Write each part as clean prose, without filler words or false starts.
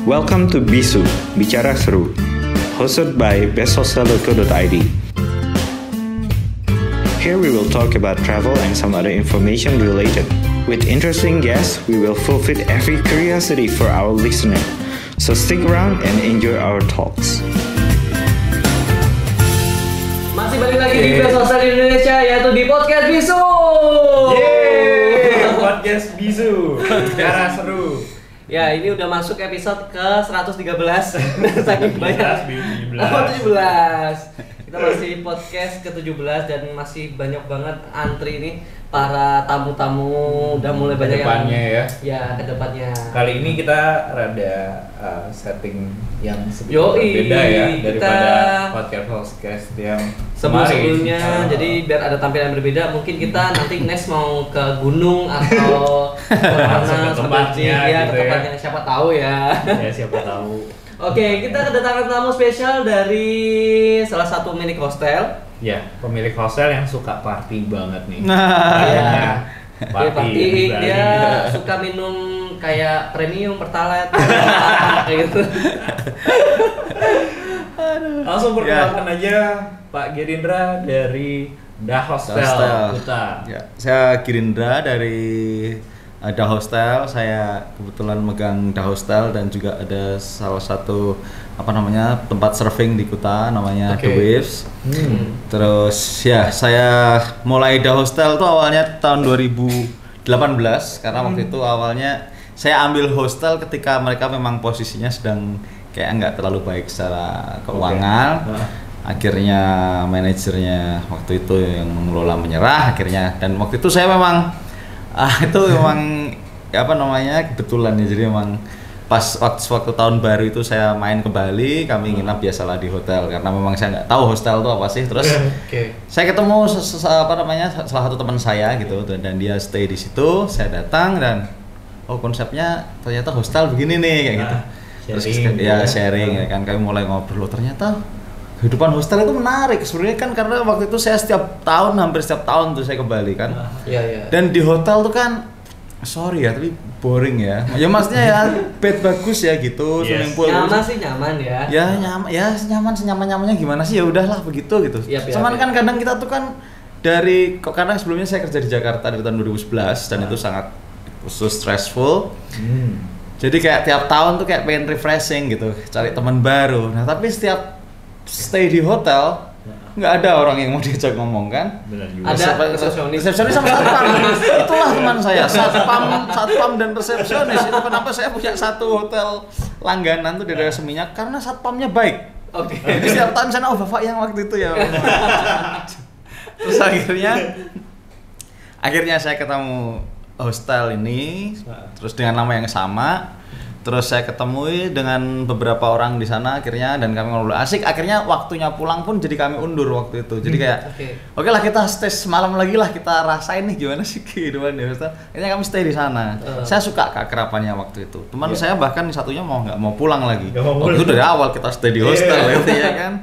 Welcome to Bisu, Bicara Seru, hosted by besthostel.co.id. Here we will talk about travel and some other information related. With interesting guests, we will fulfill every curiosity for our listener. So stick around and enjoy our talks. Masih balik lagi di Besthostel Indonesia, yaitu di Podcast Bisu. Yeay, Podcast Bisu, Bicara Seru. Ya, ini udah masuk episode ke 113. Saking banyak. 17. Kita masih podcast ke-17 dan masih banyak banget antri nih para tamu-tamu, udah mulai banyak Kedepannya yang ya. Ya, kedepannya. Kali ini kita rada setting yang sedikit Yoi, berbeda ya kita daripada podcast yang sebelumnya. kemarin. Jadi biar ada tampilan berbeda, mungkin kita nanti next mau ke gunung atau Langsung kemana ke tempatnya ya, gitu ke tempatnya ya. siapa tahu ya. Ya siapa tahu. Oke, kita kedatangan tamu spesial dari salah satu milik hostel. Ya, pemilik hostel yang suka party banget nih. Ya. Party, Dia party, di Bali. dia suka minum kayak premium pertalite kayak gitu. Langsung perkenalkan aja Pak Gerindra dari Da Hostel Kuta. Ya, saya Girindra dari Da Hostel. Saya kebetulan megang Da Hostel dan juga ada salah satu tempat surfing di Kuta namanya Oke. The Waves. Terus ya saya mulai Da Hostel tuh awalnya tahun 2018 karena waktu itu awalnya saya ambil hostel ketika mereka memang posisinya sedang kayak nggak terlalu baik secara keuangan. Akhirnya manajernya waktu itu yang mengelola menyerah akhirnya, dan waktu itu saya memang itu memang kebetulan ya, jadi memang pas waktu tahun baru itu saya main ke Bali, kami nginap biasalah di hotel karena memang saya nggak tahu hostel itu apa sih. Terus saya ketemu salah satu teman saya gitu, dan dia stay di situ. Saya datang dan konsepnya ternyata hostel begini nih kayak gitu. Terus sharing ya kan, kami mulai ngobrol, ternyata kehidupan hostel itu menarik sebenarnya kan, karena waktu itu saya hampir setiap tahun tuh saya ke Bali kan. Iya. Dan di hotel tuh kan tapi boring ya. Ya maksudnya ya bed bagus ya gitu, swimming pool. Nyaman sih nyaman ya. Ya senyaman-nyamannya gimana sih, ya udahlah begitu gitu. Yap. Cuman kan kadang kita tuh kan karena sebelumnya saya kerja di Jakarta dari tahun 2011 dan itu sangat stressful. Jadi kayak tiap tahun tuh kayak pengen refreshing gitu, cari teman baru. Nah, tapi setiap stay di hotel nggak ada orang yang mau diajak ngomong kan. Benar juga. Ada resepsionis sama satpam. Itulah teman saya, satpam dan resepsionis. Itu kenapa saya punya satu hotel langganan tuh di daerah Seminyak, karena satpamnya baik. Oke. Jadi setiap tahun saya Bapak yang waktu itu ya. Terus akhirnya saya ketemu hostel ini, terus dengan nama yang sama. Terus saya ketemu dengan beberapa orang di sana akhirnya, dan kami ngobrol asik. Akhirnya waktunya pulang pun jadi kami undur waktu itu. Jadi kayak oke lah, kita stay semalam lagi lah, kita rasain nih gimana sih kehidupan di hostel. Akhirnya kami stay di sana. Saya suka keakrabannya waktu itu. Teman saya bahkan satunya nggak mau pulang lagi. Itu dari awal kita stay di hostel gitu ya kan.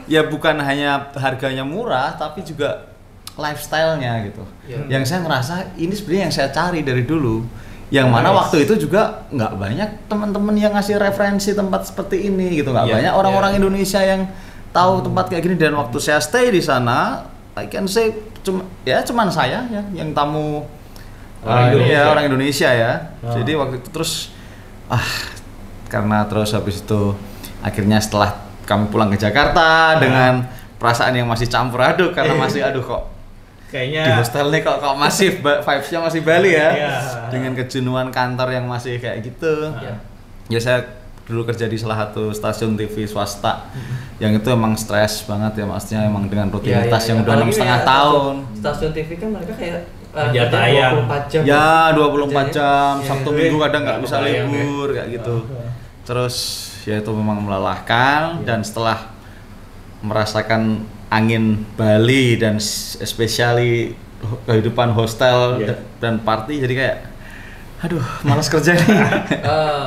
Ya bukan hanya harganya murah tapi juga lifestyle-nya gitu. Yang saya ngerasa ini sebenarnya yang saya cari dari dulu. Yang mana waktu itu juga nggak banyak teman-teman yang ngasih referensi tempat seperti ini gitu, nggak banyak orang-orang Indonesia yang tahu tempat kayak gini. Dan waktu saya stay di sana, I can say cuman saya ya yang tamu orang Indonesia ya. Jadi waktu itu terus karena terus habis itu akhirnya setelah kami pulang ke Jakarta dengan perasaan yang masih campur aduk karena masih kok kayaknya di hostel nih kok masih vibes-nya masih Bali ya. Dengan kejenuhan kantor yang masih kayak gitu. Ya saya dulu kerja di salah satu stasiun TV swasta yang itu emang stres banget ya, maksudnya emang dengan rutinitas yang udah 6,5 tahun. Stasiun TV kan mereka kayak kerja tayang 24 jam. Ya 24 jam, Sabtu Minggu kadang nggak bisa libur kayak gitu. Terus ya itu memang melelahkan, dan setelah merasakan angin Bali dan especially kehidupan hostel dan party, jadi kayak malas kerja nih.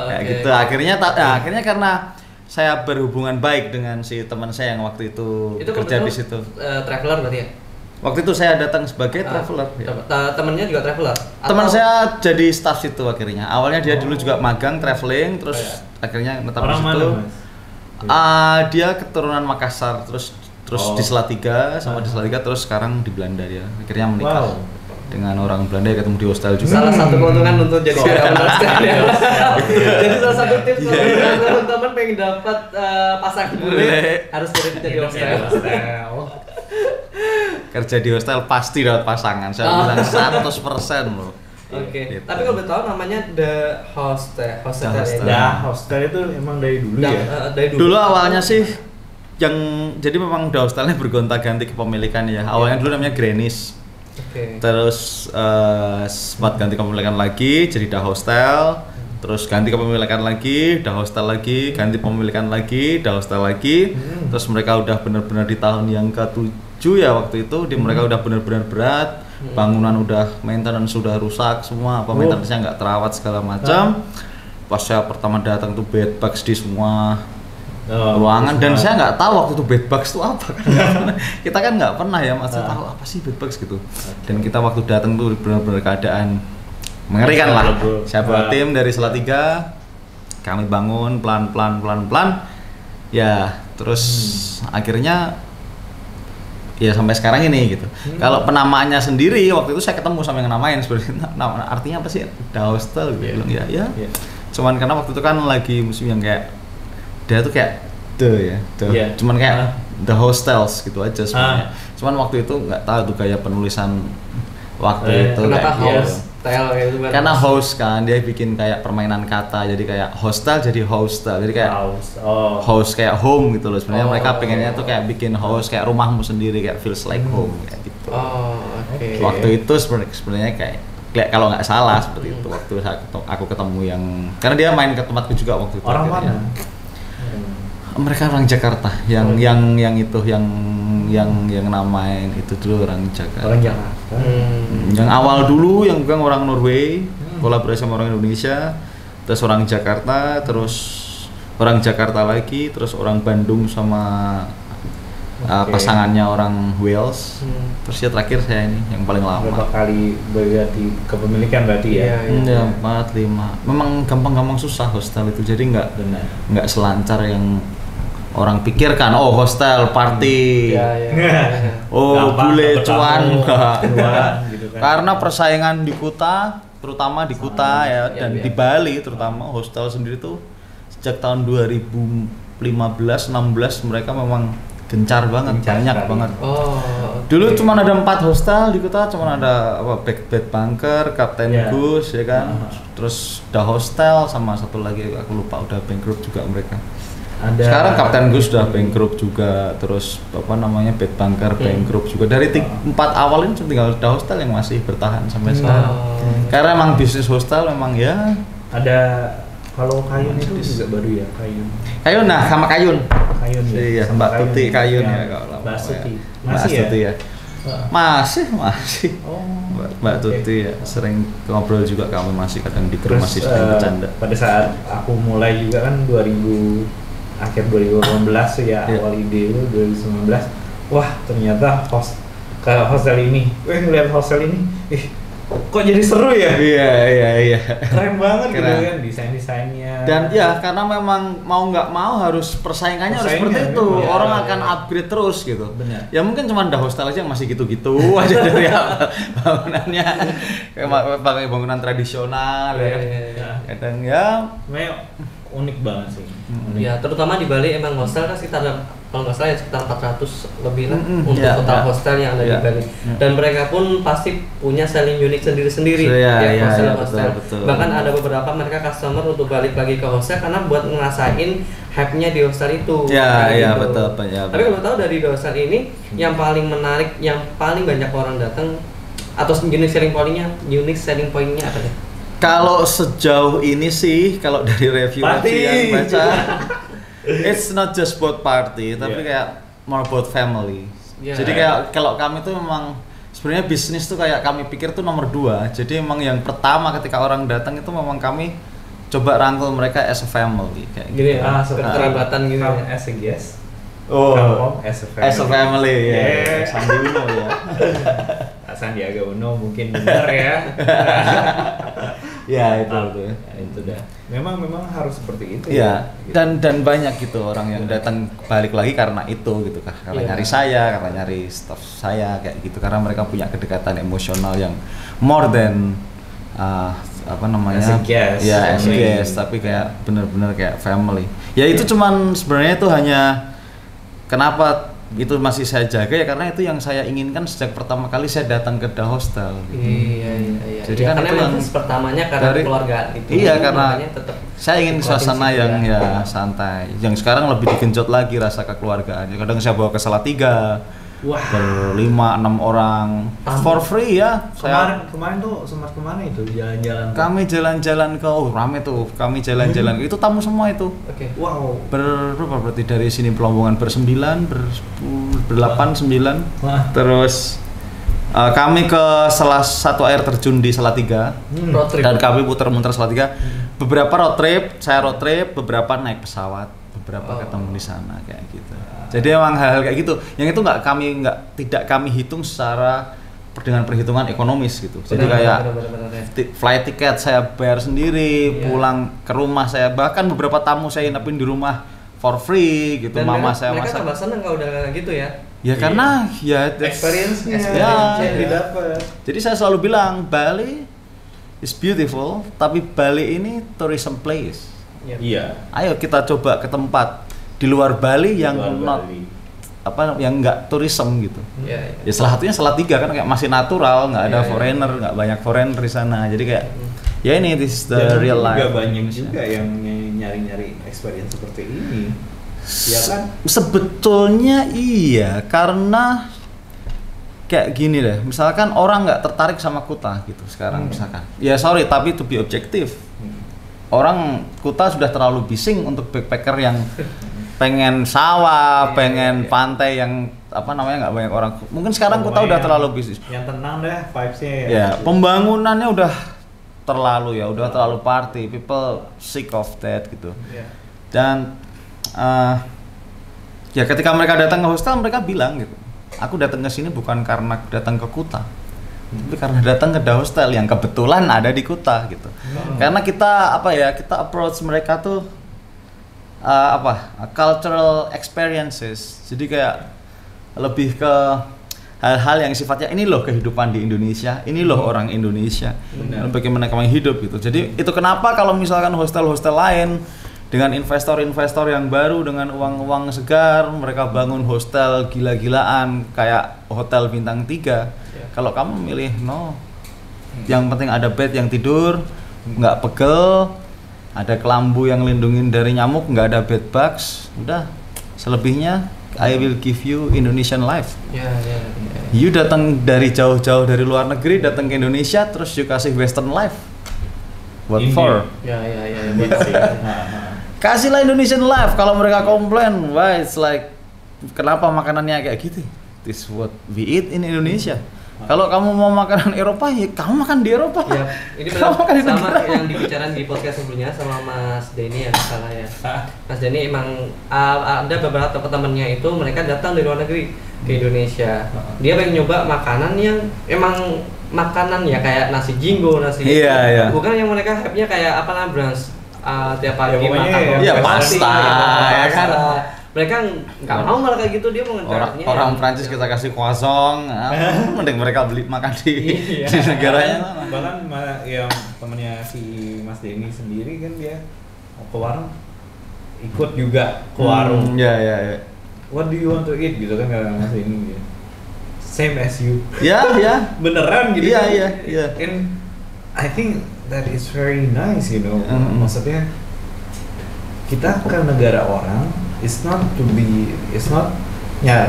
Kayak gitu. Akhirnya karena saya berhubungan baik dengan si teman saya yang waktu itu kerja di situ. Traveler berarti ya? Waktu itu saya datang sebagai traveler. Temennya juga traveler? Teman saya jadi staff situ akhirnya. Awalnya dia dulu juga magang traveling, terus akhirnya netap di Orang situ. mana, Mas? Dia keturunan Makassar, terus di Salatiga sama di Salatiga, terus sekarang di Belanda dia. Akhirnya menikah dengan orang Belanda, ketemu di hostel juga. Salah satu keuntungan untuk jadi karyawan hostel ya. Jadi salah satu tips kalau teman-teman pengen dapat pasangan bule harus jadi hostel. Kerja di hostel pasti dapat pasangan. Saya bilang 100% loh. Oke. Gitu. Tapi kalau betul namanya The Hostel. Hostel itu emang dari dulu ya. Dari Dulu awalnya sih jadi memang The Hostelnya bergonta-ganti kepemilikan ya. Awalnya dulu namanya Grenis. Oke. Terus sempat ganti kepemilikan lagi jadi The Hostel. Terus ganti kepemilikan lagi, The Hostel lagi, ganti pemilikan lagi, The Hostel lagi. Terus mereka udah benar-benar di tahun yang ke-7 ya waktu itu, mereka udah benar-benar berat. Bangunan udah maintenance sudah rusak semua, maintenance-nya nggak terawat segala macam. Pas saya pertama datang tuh bed bugs di semua ruangan dan saya nggak tahu waktu itu bed bugs itu apa. Kita kan nggak pernah ya masih tahu apa sih bed bugs gitu. Dan kita waktu datang tuh benar-benar keadaan mengerikan lah. Saya bawa tim dari Salatiga, kami bangun pelan-pelan. Ya terus akhirnya ya sampai sekarang ini gitu. Kalau penamaannya sendiri waktu itu saya ketemu sama yang namain sebenarnya artinya apa sih The Hostel gitu. Bilang ya. Cuman karena waktu itu kan lagi musim yang kayak dia tuh kayak cuman kayak The Hostels gitu aja sebenarnya. Cuman waktu itu nggak tahu tuh gaya penulisan waktu itu kenapa kayak hostel gitu kan. Karena host kan dia bikin kayak permainan kata, jadi kayak hostel jadi hostel, jadi kayak host kayak home gitu loh. Sebenarnya mereka pengennya tuh kayak bikin host kayak rumahmu sendiri, kayak feels like home kayak gitu. Oke. Waktu itu sebenarnya kayak kalau nggak salah seperti itu waktu aku ketemu yang karena dia main ke tempatku juga waktu itu. Orang mana? Mereka orang Jakarta, yang namain itu dulu orang Jakarta. Orang Jakarta. Yang awal dulu yang bukan orang Norway, kolaborasi sama orang Indonesia, terus orang Jakarta, terus orang Jakarta lagi, terus orang Bandung sama pasangannya orang Wales. Terus ya terakhir saya ini yang paling lama. Berapa kali berganti kepemilikan berarti ya? Iya, 4, 5. Memang gampang-gampang susah hostel itu, jadi nggak selancar yang orang pikirkan. Oh hostel party, bule cuan enggak. Gitu kan. Karena persaingan di Kuta, terutama di Kuta dan di Bali terutama hostel sendiri tuh sejak tahun 2015-16 mereka memang gencar banget, banyak banget. Dulu cuma ada 4 hostel di Kuta, cuma ada Bed Bunker, Captain Goose ya kan. Terus The Hostel sama satu lagi aku lupa udah bankrupt juga mereka. Sekarang Captain Goose udah bankrupt juga, terus Bed Bunker bankrupt juga. Dari 4 awal ini cuma tinggal The Hostel yang masih bertahan sampai sekarang. Karena emang bisnis hostel memang ya ada. Kalau Kayun itu juga baru ya, Kayun sama Kayun ya. Iya, Mbak Tuti Kayun ya kalau Mbak Tuti. Masih ya? Masih. Mbak Tuti ya, sering ngobrol juga kami masih kadang di grup masih sering bercanda. Pada saat aku mulai juga kan akhir 2018 ya, awal ide itu 2019. Wah, ternyata hostel ini. Ngeliat hostel ini, kok jadi seru ya? Iya. Keren banget gitu kan desain-desainnya. Dan ya karena memang mau nggak mau harus persaingannya harus seperti itu. Orang akan upgrade terus gitu. Benar. Ya mungkin cuma The Hostel aja yang masih gitu-gitu aja dari bangunannya. Kayak pakai bangunan tradisional ya. Kadang ya unik banget sih. Ya, terutama di Bali emang hostel kan sekitar kalau nggak salah ya sekitar 400 lebih lah untuk total hostel yang ada di Bali. Dan mereka pun pasti punya selling unit sendiri-sendiri hostel. Betul. Bahkan ada beberapa mereka customer untuk balik lagi ke hostel karena buat ngerasain hype-nya di hostel itu. Betul. Tapi kalau tahu dari hostel ini yang paling menarik, yang paling banyak orang datang atau unique selling point-nya apa deh? Kalau sejauh ini sih, kalau dari review yang baca, it's not just about party, tapi kayak more about family. Jadi kayak kalau kami tuh memang sebenarnya bisnis tuh kayak kami pikir tuh nomor 2. Jadi memang yang pertama ketika orang datang itu memang kami coba rangkul mereka as a family kayak gitu. Kekerabatan gitu. As a guest. As a family ya. Sandi Uno ya. Sandiaga Uno mungkin benar ya. Ya itu Mantap. tuh. Ya, itu dah. Memang harus seperti itu. Iya, Gitu. dan banyak gitu orang yang datang balik lagi karena itu gitu kah, karena Iya. nyari saya, karena nyari staff saya kayak gitu, karena mereka punya kedekatan emosional yang more than apa namanya, As a guest, ya as a family. guest, tapi kayak bener-bener kayak family. Ya itu cuman sebenarnya itu hanya kenapa itu masih saya jaga ya karena itu yang saya inginkan sejak pertama kali saya datang ke The Hostel. Iya. Jadi Ya, kan karena itu emang yang pertamanya karena dari- keluarga itu. Iya, karena makanya tetap saya ingin nikmatin suasana situ yang ya santai. Yang sekarang lebih digenjot lagi rasa kekeluargaan. Kadang saya bawa ke Salatiga, Wah. ber-5-6 orang for free ya. Kemarin tuh sempat kemana itu jalan-jalan? Kami jalan-jalan ke rame tuh. Kami jalan-jalan itu tamu semua itu. Oke. Wow. Berapa berarti dari sini Pelombongan ber-9, ber-8, 9. Wah. Terus kami ke salah satu air terjun di Salatiga. Road trip. Dan kami putar-muter Salatiga. Beberapa road trip, saya road trip, beberapa naik pesawat, beberapa ketemu di sana kayak gitu. Jadi emang hal-hal kayak gitu. Yang itu tidak kami hitung secara dengan perhitungan ekonomis gitu. Jadi kayak Benar. flight ticket saya bayar sendiri, Iya. pulang ke rumah saya, bahkan beberapa tamu saya nginepin di rumah for free gitu. Dan Mama saya mereka masak. tambah seneng kalau udah gitu ya. Ya karena ya Experience-nya Ya, yang ya. didapat. Jadi saya selalu bilang Bali is beautiful, tapi Bali ini tourism place. Iya. Ayo kita coba ke tempat di luar Bali yang Luar not Bali. yang nggak tourism gitu. Iya. Ya salah satunya Salatiga kan kayak masih natural, nggak ada Iya, iya. foreigner, nggak banyak foreigner di sana. Jadi kayak ya ini this is the Dan real life. juga banyak juga yang nyari-nyari experience seperti ini. Iya kan? Sebetulnya iya, karena kayak gini deh, misalkan orang nggak tertarik sama Kuta gitu sekarang misalkan. Ya sorry, tapi to be objektif, orang Kuta sudah terlalu bising untuk backpacker yang pengen sawah, pengen pantai yang apa namanya nggak banyak orang. Mungkin sekarang Kuta udah terlalu bisnis. Yang tenang deh vibes-nya ya. Ya, pembangunannya udah terlalu ya, udah terlalu party. People sick of that gitu. Iya. Dan ya ketika mereka datang ke hostel mereka bilang gitu, aku datang ke sini bukan karena datang ke Kuta, tapi karena datang ke The Hostel yang kebetulan ada di Kuta gitu. Karena kita kita approach mereka tuh cultural experiences. Jadi kayak lebih ke hal-hal yang sifatnya ini loh kehidupan di Indonesia, ini loh orang Indonesia, Benar. bagaimana kami hidup gitu. Jadi itu kenapa kalau misalkan hostel-hostel lain dengan investor-investor yang baru dengan uang-uang segar mereka bangun hostel gila-gilaan kayak hotel bintang 3. Kalau kamu milih yang penting ada bed yang tidur, nggak pegel, ada kelambu yang lindungin dari nyamuk, nggak ada bed bugs, udah selebihnya I will give you Indonesian life. Iya. You datang dari jauh-jauh dari luar negeri datang ke Indonesia terus you kasih Western life. What Ini. for? Iya. Gitu sih. Kasihlah Indonesian life. Kalau mereka komplain, why it's like kenapa makanannya kayak gitu? This what we eat in Indonesia. Kalau kamu mau makanan Eropa, ya kamu makan di Eropa. Iya, ini Kamu makan di sama negara. yang dibicarakan di podcast sebelumnya sama Mas Denny ya, salah ya. Mas Denny emang ada beberapa teman-temannya itu mereka datang dari luar negeri ke Indonesia. Dia pengen nyoba makanan yang emang makanan ya kayak nasi jinggo, nasi Iya. bukan yang mereka hype-nya kayak apa lah brunch tiap pagi Ya, pokoknya makan ya, roti, pasta, ya kan? Mereka nggak mau malah kayak gitu, dia mau ngejarnya Orang Prancis kita kasih croissant, mending mereka beli makan di negaranya. Bahkan yang temennya si Mas Denny sendiri kan dia mau ke warung ikut juga ke warung. Ya. What do you want to eat gitu kan kata Mas Denny dia. Same as you. Ya. Beneran gitu. Iya, kan? iya. And I think that is very nice, you know. Maksudnya kita ke negara orang, it's not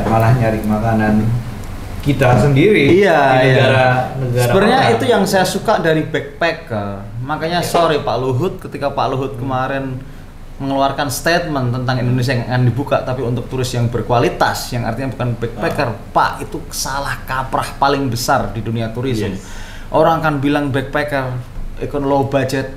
malah nyari makanan kita sendiri Iya, di negara Sebenarnya orang. itu yang saya suka dari backpacker. Makanya sorry Pak Luhut ketika Pak Luhut kemarin mengeluarkan statement tentang Indonesia yang akan dibuka tapi untuk turis yang berkualitas, yang artinya bukan backpacker. Pak, itu salah kaprah paling besar di dunia turisme. Yes. Orang kan bilang backpacker low budget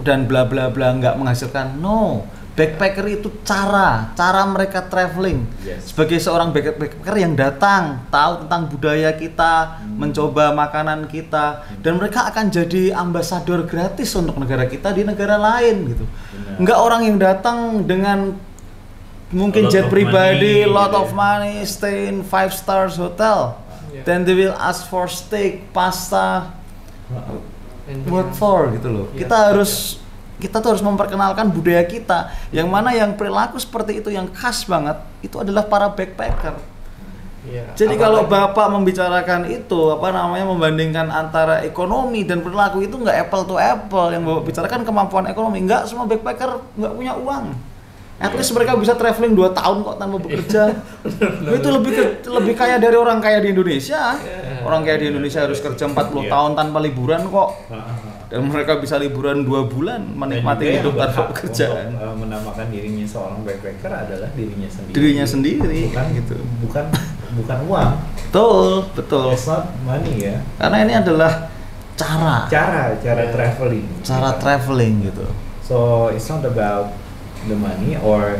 dan bla bla bla nggak menghasilkan. No, Backpacker itu cara mereka traveling. Sebagai seorang backpacker yang datang, tahu tentang budaya kita, mencoba makanan kita, dan mereka akan jadi ambasador gratis untuk negara kita di negara lain gitu. Enggak orang yang datang dengan mungkin jet pribadi, lot of money, stay in 5 stars hotel, then they will ask for steak, pasta, what for gitu loh. Kita tuh harus memperkenalkan budaya kita, yang mana yang perilaku seperti itu yang khas banget itu adalah para backpacker. Jadi kalau Bapak membicarakan itu membandingkan antara ekonomi dan perilaku itu nggak apple to apple. Yang Bapak bicarakan kemampuan ekonomi, nggak semua backpacker nggak punya uang. At least mereka bisa traveling 2 tahun kok tanpa bekerja. Itu lebih kaya dari orang kaya di Indonesia. Orang kaya di Indonesia harus kerja 40 tahun tanpa liburan kok. Dan mereka bisa liburan 2 bulan menikmati hidup tanpa pekerjaan. Menamakan dirinya seorang backpacker adalah dirinya sendiri. Dirinya sendiri, bukan gitu. Bukan uang. Betul. It's not money ya. Karena ini adalah cara traveling. Cara traveling gitu. So it's not about the money or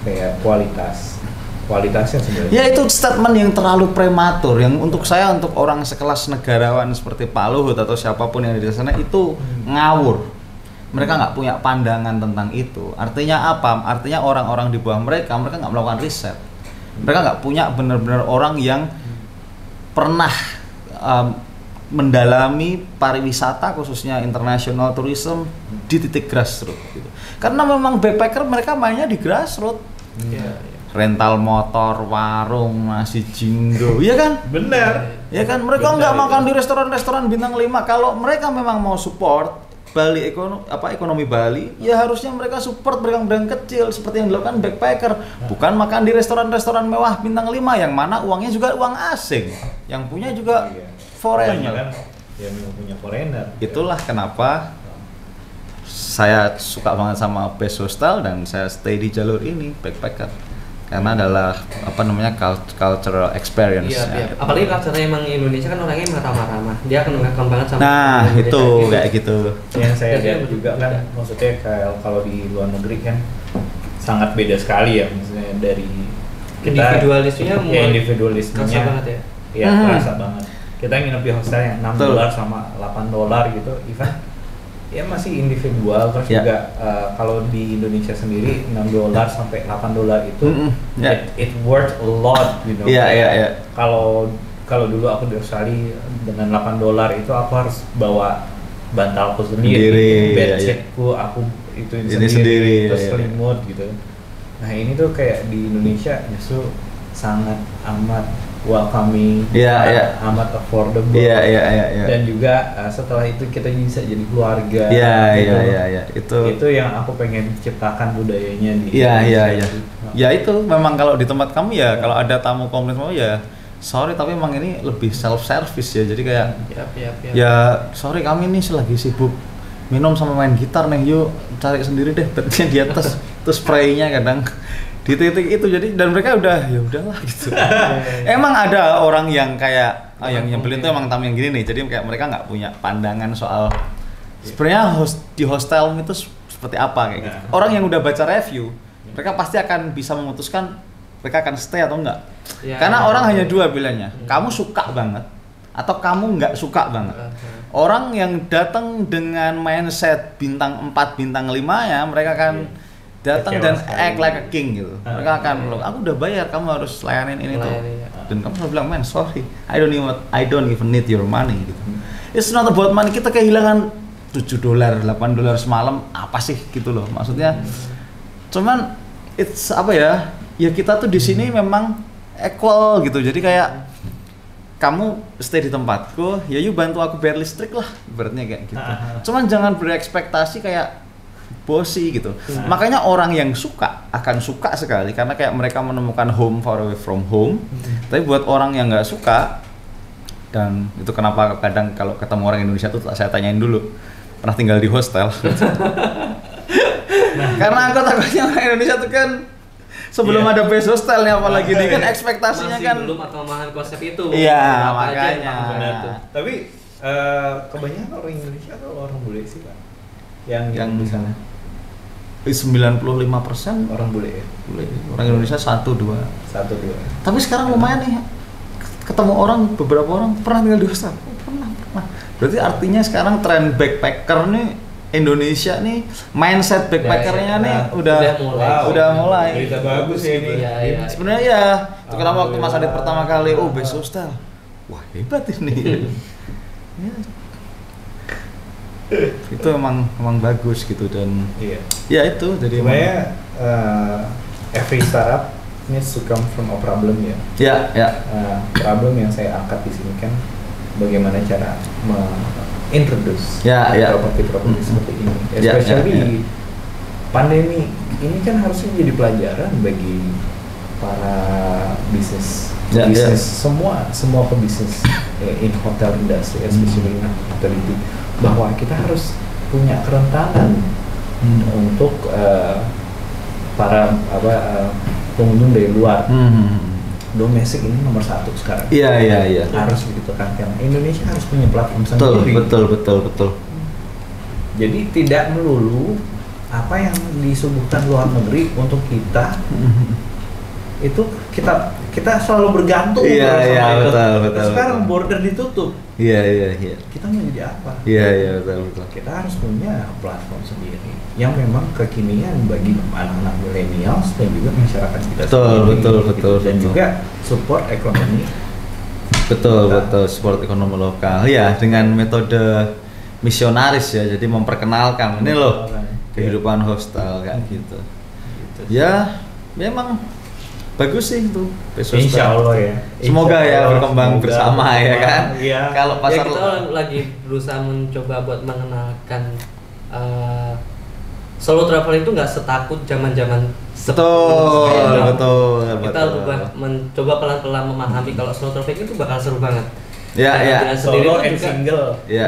kayak kualitasnya sebenarnya. Ya itu statement yang terlalu prematur, yang untuk orang sekelas negarawan seperti Pak Luhut atau siapapun yang ada di sana itu ngawur. Mereka nggak punya pandangan tentang itu. Artinya apa? Artinya orang-orang di bawah mereka nggak melakukan riset. Mereka nggak punya benar-benar orang yang pernah mendalami pariwisata khususnya international tourism di titik grassroots gitu. Karena memang backpacker mereka mainnya di grassroots. Rental motor, warung, nasi jinggo, iya kan? Benar. Ya kan, mereka nggak makan di restoran-restoran bintang 5. Kalau mereka memang mau support Bali ekonomi Bali, ya harusnya mereka support pedagang-pedagang kecil seperti yang dilakukan backpacker, bukan makan di restoran-restoran mewah bintang 5 yang mana uangnya juga uang asing, yang punya juga foreigner. Ya memang punya foreigner. Itulah kenapa saya suka banget sama base hostel dan saya stay di jalur ini backpacker. Karena adalah cultural experience. Iya. Apalagi culture-nya emang Indonesia kan orangnya ramah-ramah. Dia akan welcome banget sama. Nah, itu kayak gitu. Yang saya lihat juga kan, maksudnya kalau di luar negeri kan sangat beda sekali ya, maksudnya dari individualismenya banget ya. Iya, terasa banget. Kita nginep di hostel yang $6 sama $8 gitu, even ya masih individual. Terus juga kalau di Indonesia sendiri $6 sampai $8 itu it worth a lot, you know. Kalau dulu aku di Australia dengan $8 itu aku harus bawa bantalku sendiri, bedsheetku aku itu sendiri, terus selimut gitu. Nah ini tuh kayak di Indonesia justru sangat amat welcoming, amat affordable, dan juga setelah itu kita bisa jadi keluarga. Itu yang aku pengen ciptakan budayanya di Indonesia. Ya itu memang kalau di tempat kamu kalau ada tamu komplain mau sorry tapi emang ini lebih self service ya, jadi kayak ya sorry kami ini lagi sibuk minum sama main gitar nih, yuk cari sendiri deh bednya di atas, terus spraynya kadang di titik itu, jadi dan mereka udah ya udahlah gitu. Emang ada orang yang kayak yang nyebelin tuh emang tamu yang gini nih, jadi kayak mereka nggak punya pandangan soal sebenarnya di hostel itu seperti apa kayak gitu. Orang yang udah baca review, mereka pasti akan bisa memutuskan mereka akan stay atau enggak. Karena orang hanya 2 bilangnya, kamu suka banget atau kamu nggak suka banget. Orang yang datang dengan mindset bintang 4, bintang 5 ya, mereka akan datang dan act like a king gitu. Mereka akan bilang, aku udah bayar, kamu harus layanin ini tuh. Dan kamu harus bilang, man sorry, I don't even need your money gitu. It's not about money. Kita kehilangan $7, $8 semalam, apa sih gitu loh. Maksudnya, cuman it's ya kita tuh di sini memang equal gitu. Jadi kayak kamu stay di tempatku, ya you bantu aku bayar listrik lah, ibaratnya kayak gitu. Cuman jangan berekspektasi kayak bosi gitu. Makanya orang yang suka akan suka sekali karena kayak mereka menemukan home far away from home. Tapi buat orang yang nggak suka, dan itu kenapa kadang kalau ketemu orang Indonesia tuh saya tanyain dulu, pernah tinggal di hostel? Karena aku takutnya orang Indonesia tuh kan sebelum ada base hostelnya apalagi ini kan ekspektasinya masih kan belum atau memahami konsep itu. Iya, makanya. Tapi kebanyakan orang Indonesia atau orang bule sih Pak? Yang di sana. 95% Orang bule ya. orang Indonesia 1-2. Tapi sekarang lumayan nih, ketemu orang, beberapa orang pernah tinggal di hostel. Pernah. Berarti artinya sekarang tren backpacker nih Indonesia nih, mindset backpackernya nih udah mulai. Berita bagus ya ini. Iya. Sebenarnya ya, itu kenapa waktu Mas Adit pertama kali, base hostel, wah hebat ini. Ya. Itu emang bagus gitu dan ya itu jadi sebenarnya every startup needs to come from a problem ya. Problem yang saya angkat di sini kan bagaimana cara introduce properti seperti ini, especially pandemi ini kan harusnya jadi pelajaran bagi para bisnis semua pebisnis in hotel industry, especially in hospitality, bahwa kita harus punya kerentanan untuk para pengunjung dari luar. Domestik ini nomor 1 sekarang. Iya. Harus begitu kan. Indonesia harus punya platform sendiri. Betul. Jadi tidak melulu apa yang disuguhkan luar negeri untuk kita itu kita selalu bergantung sama itu. Betul. Sekarang border ditutup. Iya. Kita mau jadi apa? Iya, betul. Kita harus punya platform sendiri yang memang kekinian bagi anak-anak millennials dan juga masyarakat kita sendiri. Betul. Dan juga support ekonomi. Betul, support ekonomi lokal. Ya, dengan metode misionaris ya. Jadi memperkenalkan ini loh kehidupan hostel kayak gitu. Ya, memang bagus sih itu. Insya Allah ya. Semoga ya berkembang bersama ya kan. Iya. Kalau pasar kita lagi berusaha mencoba buat mengenalkan solo travel itu nggak setakut zaman-zaman betul. Kita mencoba pelan-pelan memahami kalau solo travel itu bakal seru banget. Ya. Solo and single. Iya.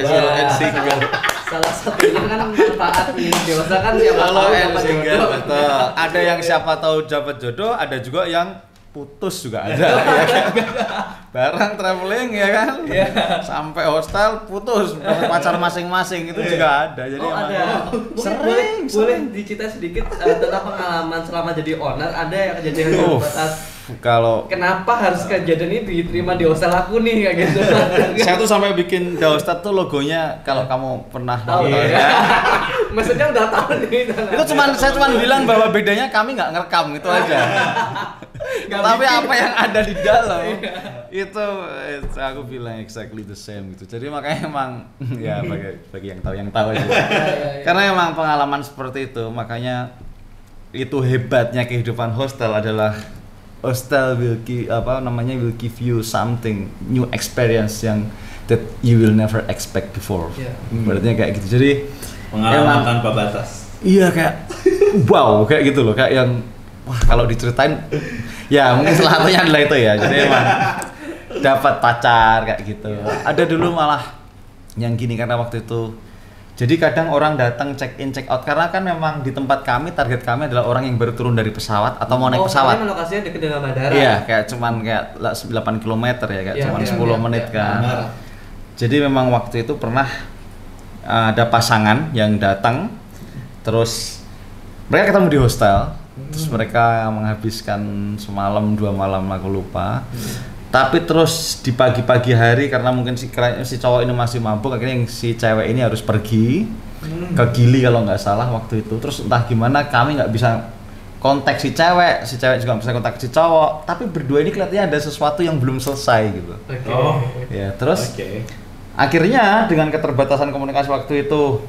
Solo and single. Salah satunya kan manfaat nih dewasa kan siapa tahu dapat jodoh. Betul. Ada yang siapa tahu dapat jodoh, ada juga yang putus juga ada ya kan. Barang traveling ya kan. Sampai hostel putus, pacar masing-masing itu juga ada. Jadi ada. Boleh diceritain sedikit tentang pengalaman selama jadi owner, ada yang kejadian batas. Kalau kenapa harus kejadian ini diterima di hostel aku nih kayak gitu. Saya tuh sampai bikin di hostel tuh logonya kalau kamu pernah tahu ya. Maksudnya udah tahu nih. Itu saya cuma bilang bahwa bedanya kami nggak ngerekam itu aja. Tapi apa yang ada di dalam itu aku bilang exactly the same gitu. Jadi makanya emang ya bagi yang tahu aja. Karena emang pengalaman seperti itu, makanya itu hebatnya kehidupan hostel adalah hostel will give you something new experience yang that you will never expect before. Berarti kayak gitu. Jadi pengalaman tanpa batas. Iya kayak wow kayak gitu loh, kayak yang wah kalau diceritain ya mungkin salah satunya adalah itu ya. Jadi emang dapat pacar kayak gitu. Ada dulu malah yang gini karena waktu itu. Jadi kadang orang datang check in check out karena kan memang di tempat kami target kami adalah orang yang baru turun dari pesawat atau mau naik pesawat. Oh, lokasinya dekat dengan bandara. Iya, kayak 8 km ya, kayak cuman 10 menit kan. Jadi memang waktu itu pernah ada pasangan yang datang, terus mereka ketemu di hostel, terus mereka menghabiskan semalam 2 malam aku lupa. Tapi terus di pagi-pagi hari karena mungkin si cowok ini masih mabuk, akhirnya si cewek ini harus pergi ke Gili kalau nggak salah waktu itu. Terus entah gimana kami nggak bisa kontak si cewek juga nggak bisa kontak si cowok. Tapi berdua ini kelihatannya ada sesuatu yang belum selesai gitu. Ya terus akhirnya dengan keterbatasan komunikasi waktu itu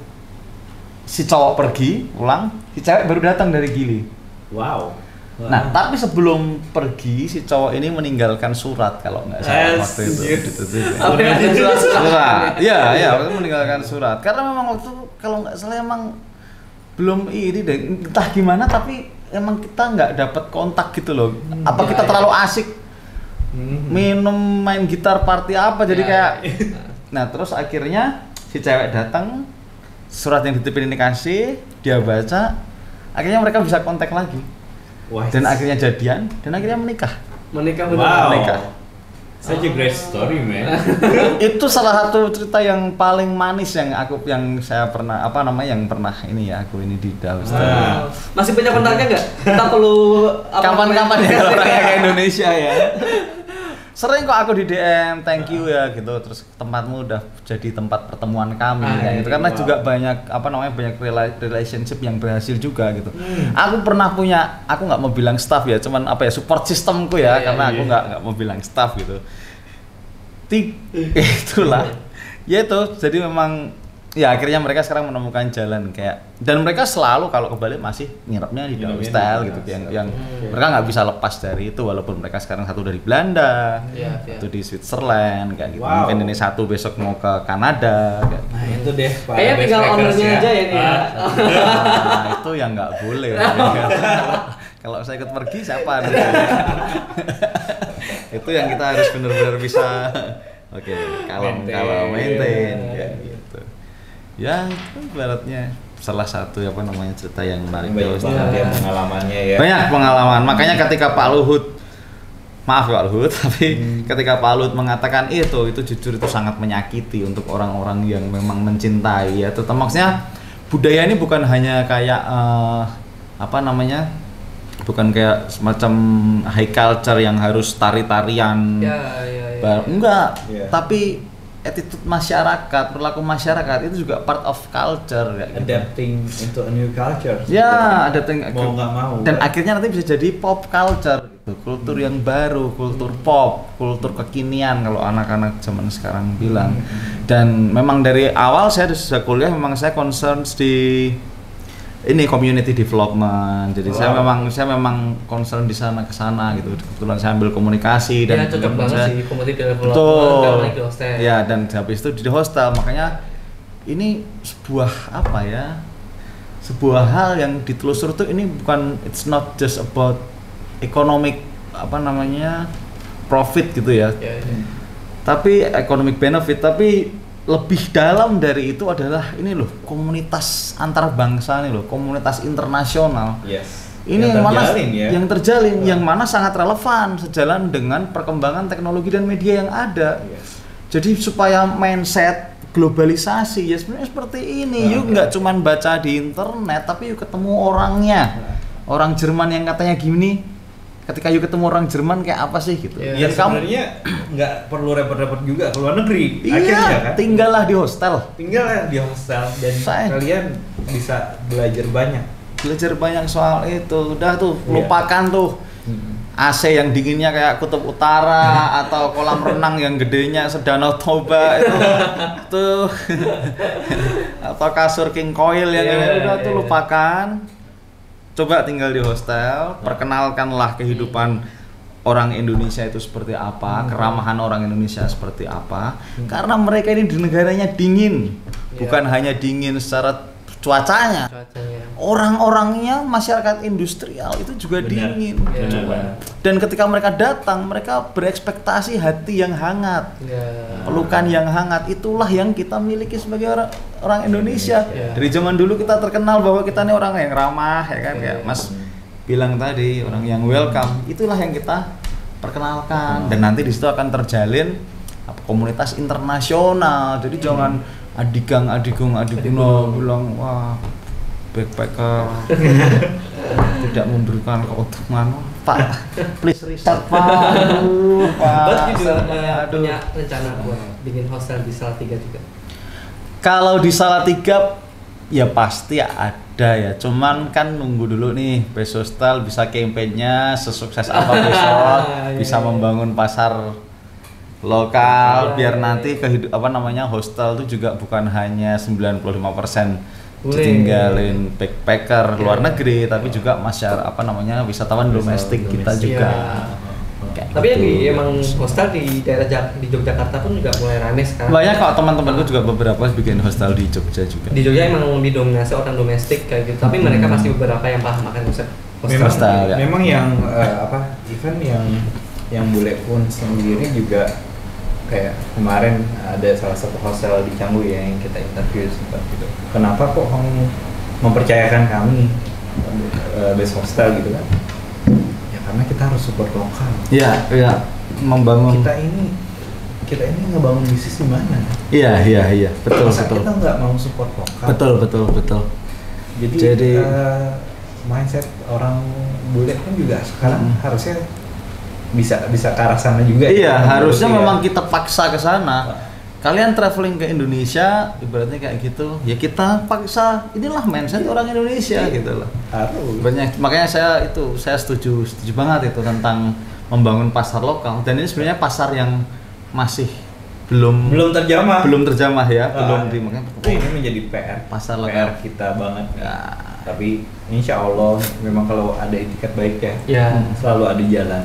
si cowok pergi pulang, si cewek baru datang dari Gili. Wow. Nah, tapi sebelum pergi si cowok ini meninggalkan surat kalau nggak salah waktu itu. Surat. Iya, waktu itu meninggalkan surat. Karena memang waktu kalau nggak salah emang belum ini deh, entah gimana tapi emang kita nggak dapat kontak gitu loh. Apa kita terlalu asik minum main gitar party apa jadi kayak. Nah, terus akhirnya si cewek datang, surat yang dititipin ini kasih, dia baca, akhirnya mereka bisa kontak lagi. Dan akhirnya jadian dan akhirnya menikah. Menikah. Such a great story, man. Itu salah satu cerita yang paling manis yang saya pernah yang pernah ini ya aku ini di Australia. Masih punya kontaknya nggak? Kita perlu kapan-kapan ya kalau orangnya ke Indonesia ya. Sering kok aku di DM, thank you ya gitu. Terus tempatmu udah jadi tempat pertemuan kami kayak gitu. Karena juga banyak banyak relationship yang berhasil juga gitu. Aku pernah punya, aku nggak mau bilang staff ya, cuman support systemku ya, karena aku nggak mau bilang staff gitu. Itulah. Ya itu, jadi memang ya akhirnya mereka sekarang menemukan jalan kayak, dan mereka selalu kalau ke Bali masih nginepnya di Dao Style gitu, yang mereka nggak bisa lepas dari itu, walaupun mereka sekarang satu dari Belanda, satu di Switzerland kayak gitu. Mungkin ini satu besok mau ke Kanada kayak gitu. Nah itu deh kayaknya tinggal ownernya aja ya nih ya. Nah, itu yang nggak boleh. Kalau saya ikut pergi siapa nanti? Itu yang kita harus benar-benar bisa kalau maintain kayak gitu. Ya itu ibaratnya salah satu cerita yang menarik. Banyak banget ya pengalamannya ya. Banyak pengalaman, makanya ketika Pak Luhut, maaf Pak Luhut, tapi ketika Pak Luhut mengatakan itu jujur itu sangat menyakiti untuk orang-orang yang memang mencintai ya. Maksudnya budaya ini bukan hanya kayak bukan kayak semacam high culture yang harus tari-tarian. Enggak, tapi attitude masyarakat, perilaku masyarakat itu juga part of culture ya, gitu. Adapting into a new culture. Ya, adapting mau nggak mau. Dan akhirnya nanti bisa jadi pop culture gitu. Kultur yang baru, kultur pop, kultur kekinian kalau anak-anak zaman sekarang bilang. Dan memang dari awal saya sudah kuliah memang saya concern di ini community development. Jadi saya memang concern di sana ke sana gitu. Kebetulan saya ambil komunikasi dan cocok banget sih community development. Betul. Di hostel. Ya, dan habis itu di hostel. Makanya ini sebuah hal yang ditelusur tuh ini bukan, it's not just about economic profit gitu ya. Tapi economic benefit, tapi lebih dalam dari itu adalah ini loh, komunitas antar bangsa nih loh, komunitas internasional. Ini yang terjalin, yang mana sangat relevan sejalan dengan perkembangan teknologi dan media yang ada. Jadi supaya mindset globalisasi ya sebenarnya seperti ini. Yuk nggak cuman baca di internet, tapi yuk ketemu orangnya. Orang Jerman yang katanya gini, ketika you ketemu orang Jerman kayak apa sih gitu. Ya sebenarnya nggak perlu repot-repot juga ke luar negeri. Akhirnya kan tinggallah di hostel. Dan kalian bisa belajar banyak soal itu. Udah tuh lupakan tuh AC yang dinginnya kayak kutub utara atau kolam renang yang gedenya Danau Toba itu atau kasur King Coil yang udah tuh lupakan. Coba tinggal di hostel, perkenalkanlah kehidupan orang Indonesia itu seperti apa, keramahan orang Indonesia seperti apa. Karena mereka ini di negaranya dingin, bukan hanya dingin secara cuacanya. Orang-orangnya masyarakat industrial itu juga dingin. Dan ketika mereka datang, mereka berekspektasi hati yang hangat, pelukan yang hangat. Itulah yang kita miliki sebagai orang Indonesia. Dari zaman dulu kita terkenal bahwa kita ini orang yang ramah, ya kan? Kayak Mas bilang tadi, orang yang welcome. Itulah yang kita perkenalkan. Dan nanti di situ akan terjalin komunitas internasional. Jadi jangan adigang bilang wah backpacker tidak memberikan keuntungan. Pak, please riset Pak. Pak punya rencana buat bikin hostel di Salatiga juga. Kalau di Salatiga ya pasti ada ya, cuman kan nunggu dulu nih Best Hostel bisa campaign-nya sesukses apa besok, bisa membangun pasar lokal biar nanti hostel itu juga bukan hanya 95% ditinggalin backpacker luar negeri, tapi juga wisatawan domestik kita juga. Tapi gitu. Emang hostel di daerah di Yogyakarta pun juga mulai rame sekarang. Banyak kok teman-temanku juga beberapa bikin hostel di Jogja juga. Di Jogja emang lebih dominasi orang domestik kayak gitu, tapi mereka masih beberapa yang paham akan hostel. Memang yang event yang bule pun sendiri juga kayak kemarin ada salah satu hostel di Canggu ya yang kita interview sempat gitu. Kenapa kok kamu mempercayakan kami Best Hostel gitu kan? Ya karena kita harus support lokal. Iya. membangun. Kita ini ngebangun bisnis di mana? Iya, betul. Kita nggak mau support lokal. Betul. Jadi mindset orang bule kan juga sekarang harusnya bisa ke arah sana juga. Iya, harusnya ya. memang kita paksa ke sana. Kalian traveling ke Indonesia, ibaratnya kayak gitu, ya kita paksa. Inilah mindset orang Indonesia gitu loh. Makanya saya setuju banget itu tentang membangun pasar lokal. Dan ini sebenarnya pasar yang masih belum terjamah ya, makanya ini menjadi PR pasar lokal PR kita banget ya. Tapi insya Allah memang kalau ada etiket baik ya, selalu ada jalan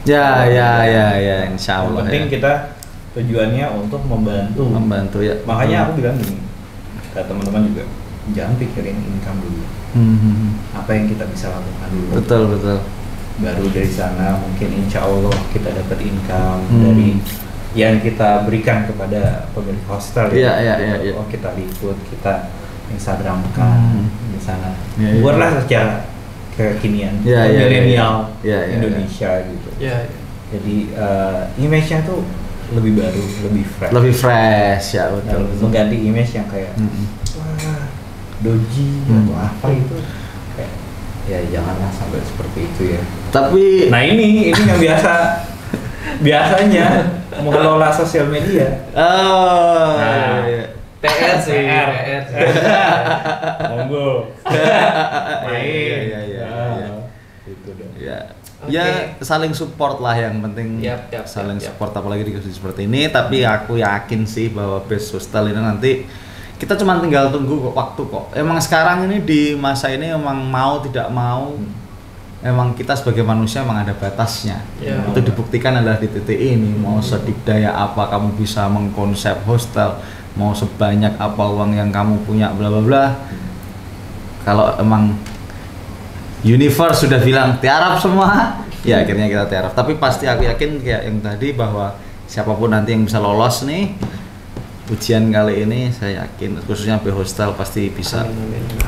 ya insya Allah. Yang penting kita tujuannya untuk membantu ya. Makanya aku bilang gini ke teman-teman juga, jangan pikirin income dulu. Apa yang kita bisa lakukan dulu. Betul. Baru dari sana mungkin insya Allah kita dapat income dari yang kita berikan kepada pemilik hostel. Iya. Oh, kita liput, kita Instagramkan di sana. Buatlah secara kekinian, milenial Indonesia gitu. Jadi image-nya tuh lebih baru, lebih fresh ya, betul. Mengganti image yang kayak wah doji atau apa itu, kayak ya janganlah sampai seperti itu ya. Tapi nah ini yang biasanya mengelola sosial media. PR sih. Monggo. Main. Itu dong. Ya saling support lah yang penting. Saling support apalagi di kondisi seperti ini. Tapi aku yakin sih bahwa Best Hostel ini nanti kita cuma tinggal tunggu waktu kok. Emang sekarang ini di masa ini emang mau tidak mau, emang kita sebagai manusia emang ada batasnya. Itu dibuktikan adalah di titik ini. Mau sedikdaya apa kamu bisa mengkonsep hostel, mau sebanyak apa uang yang kamu punya, bla bla bla. Kalau emang universe sudah bilang tiarap semua, ya akhirnya kita tiarap. Tapi pasti aku yakin kayak yang tadi bahwa siapapun nanti yang bisa lolos nih ujian kali ini, saya yakin khususnya B Hostel pasti bisa.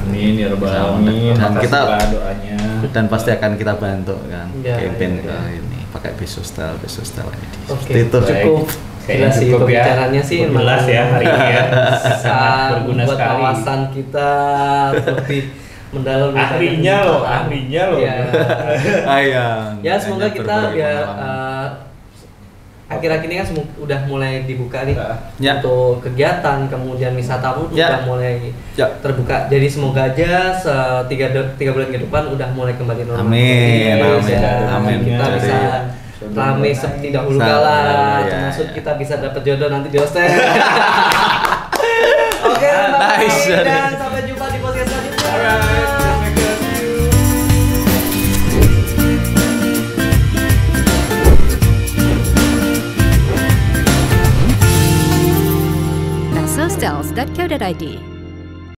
Amin ya rabbal alamin. Dan kita doanya. Dan pasti akan kita bantu kan campaign ini pakai B Hostel ini. Oke, itu cukup. Jelas sih pembicaranya sih jelas ya hari ini ya. Sangat berguna sekali. Buat wawasan kita lebih mendalam. Ahlinya loh. Ya semoga kita biar akhir-akhir ini kan udah mulai dibuka nih untuk kegiatan, kemudian wisata pun udah mulai terbuka. Jadi semoga aja 3 bulan ke depan udah mulai kembali normal. Amin. Kita bisa rame seperti dahulu kala, termasuk kita bisa dapat jodoh nanti di hostel. Oke, nice. Dan sampai jumpa di podcast selanjutnya. Hostels.co.id